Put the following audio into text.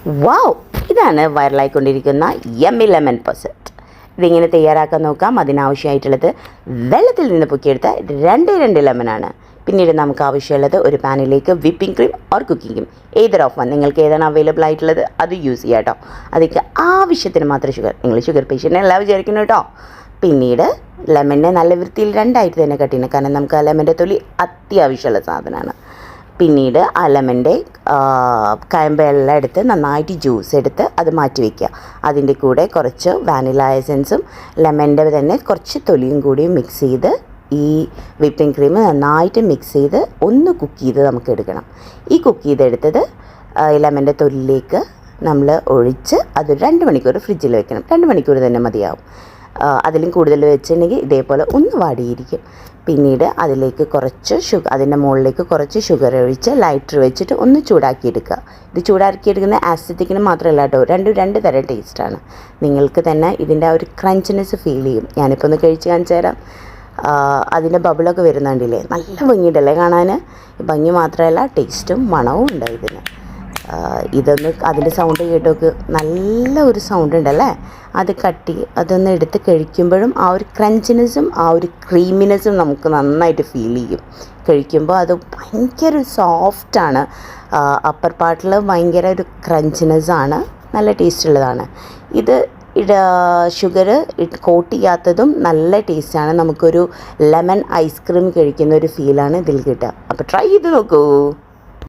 വാവ്, ഇതാണ് വൈറലായിക്കൊണ്ടിരിക്കുന്ന yummy lemon പൊസറ്റ്. ഇതിങ്ങനെ തയ്യാറാക്കാൻ നോക്കാം. അതിനാവശ്യമായിട്ടുള്ളത് വെള്ളത്തിൽ നിന്ന് പൊക്കിയെടുത്ത രണ്ട് ലെമനാണ്. പിന്നീട് നമുക്ക് ആവശ്യമുള്ളത് ഒരു പാനിലേക്ക് whipping cream or cooking cream, ഏതൊരു ഓഫ് വൺ നിങ്ങൾക്ക് ഏതാണ് അവൈലബിൾ ആയിട്ടുള്ളത് അത് യൂസ് ചെയ്യാം കേട്ടോ. അതിലേക്ക് ആവശ്യത്തിന് മാത്രം ഷുഗർ. നിങ്ങൾ ഷുഗർ പേഷ്യൻ്റ് എല്ലാം വിചാരിക്കുന്നു കേട്ടോ. പിന്നീട് ലെമണിനെ നല്ല വൃത്തിയിൽ രണ്ടായിട്ട് തന്നെ കട്ട് ചെയ്യണം, കാരണം നമുക്ക് ആ ലെമൻ്റെ തൊലി അത്യാവശ്യമുള്ള സാധനമാണ്. പിന്നീട് ആ ലെമൻ്റെ കയമ്പെല്ലാം എടുത്ത് നന്നായിട്ട് ജ്യൂസ് എടുത്ത് അത് മാറ്റി വയ്ക്കുക. അതിൻ്റെ കൂടെ കുറച്ച് വാനില എസൻസും ലെമൻ്റെ തന്നെ കുറച്ച് തൊലിയും കൂടി മിക്സ് ചെയ്ത് ഈ വിപ്പിംഗ് ക്രീം നന്നായിട്ട് മിക്സ് ചെയ്ത് ഒന്ന് കുക്ക് ചെയ്ത് നമുക്ക് എടുക്കണം. ഈ കുക്ക് ചെയ്തെടുത്തത് ലെമൻ്റെ തൊലിയിലേക്ക് നമ്മൾ ഒഴിച്ച് അത് 2 മണിക്കൂർ ഫ്രിഡ്ജിൽ വെക്കണം. 2 മണിക്കൂർ തന്നെ മതിയാവും. അതിലും കൂടുതൽ വെച്ചിട്ടുണ്ടെങ്കിൽ ഇതേപോലെ ഒന്ന് വാടിയിരിക്കും. പിന്നീട് അതിലേക്ക് കുറച്ച് അതിൻ്റെ മുകളിലേക്ക് കുറച്ച് ഷുഗർ ഒഴിച്ച് ലൈറ്റർ വെച്ചിട്ട് ഒന്ന് ചൂടാക്കിയെടുക്കുക. ഇത് ചൂടാക്കിയെടുക്കുന്ന ആസിഡിക്കിന് മാത്രമല്ല കേട്ടോ, രണ്ട് തരം ടേസ്റ്റാണ്. നിങ്ങൾക്ക് തന്നെ ഇതിൻ്റെ ആ ഒരു ക്രഞ്ചിനെസ് ഫീൽ ചെയ്യും. ഞാനിപ്പോൾ ഒന്ന് കഴിച്ച് കാണിച്ചു തരാം. അതിൻ്റെ ബബിളൊക്കെ വരുന്നുണ്ടല്ലേ, നല്ല ഭംഗിയുണ്ടല്ലേ കാണാൻ. ഭംഗി മാത്രമല്ല ടേസ്റ്റും മണവും ഉണ്ട് ഇതിന്. ഇതൊന്ന് അതിൻ്റെ സൗണ്ട് കേട്ടോക്ക്, നല്ല ഒരു സൗണ്ട് ഉണ്ടല്ലേ. അത് അതൊന്ന് എടുത്ത് കഴിക്കുമ്പോഴും ആ ഒരു ക്രഞ്ചിനെസ്സും ആ ഒരു ക്രീമിനെസ്സും നമുക്ക് നന്നായിട്ട് ഫീൽ ചെയ്യും. കഴിക്കുമ്പോൾ അത് ഭയങ്കര സോഫ്റ്റാണ്. അപ്പർ പാർട്ടിൽ ഭയങ്കര ഒരു ക്രഞ്ചിനെസ്സാണ്, നല്ല ടേസ്റ്റ് ഉള്ളതാണ്. ഇത് ഷുഗർ കോട്ട് ചെയ്യാത്തതും നല്ല ടേസ്റ്റാണ്. നമുക്കൊരു ലെമൺ ഐസ്ക്രീം കഴിക്കുന്ന ഒരു ഫീലാണ് ഇതിൽ കിട്ടുക. അപ്പോൾ ട്രൈ ചെയ്ത് നോക്കൂ.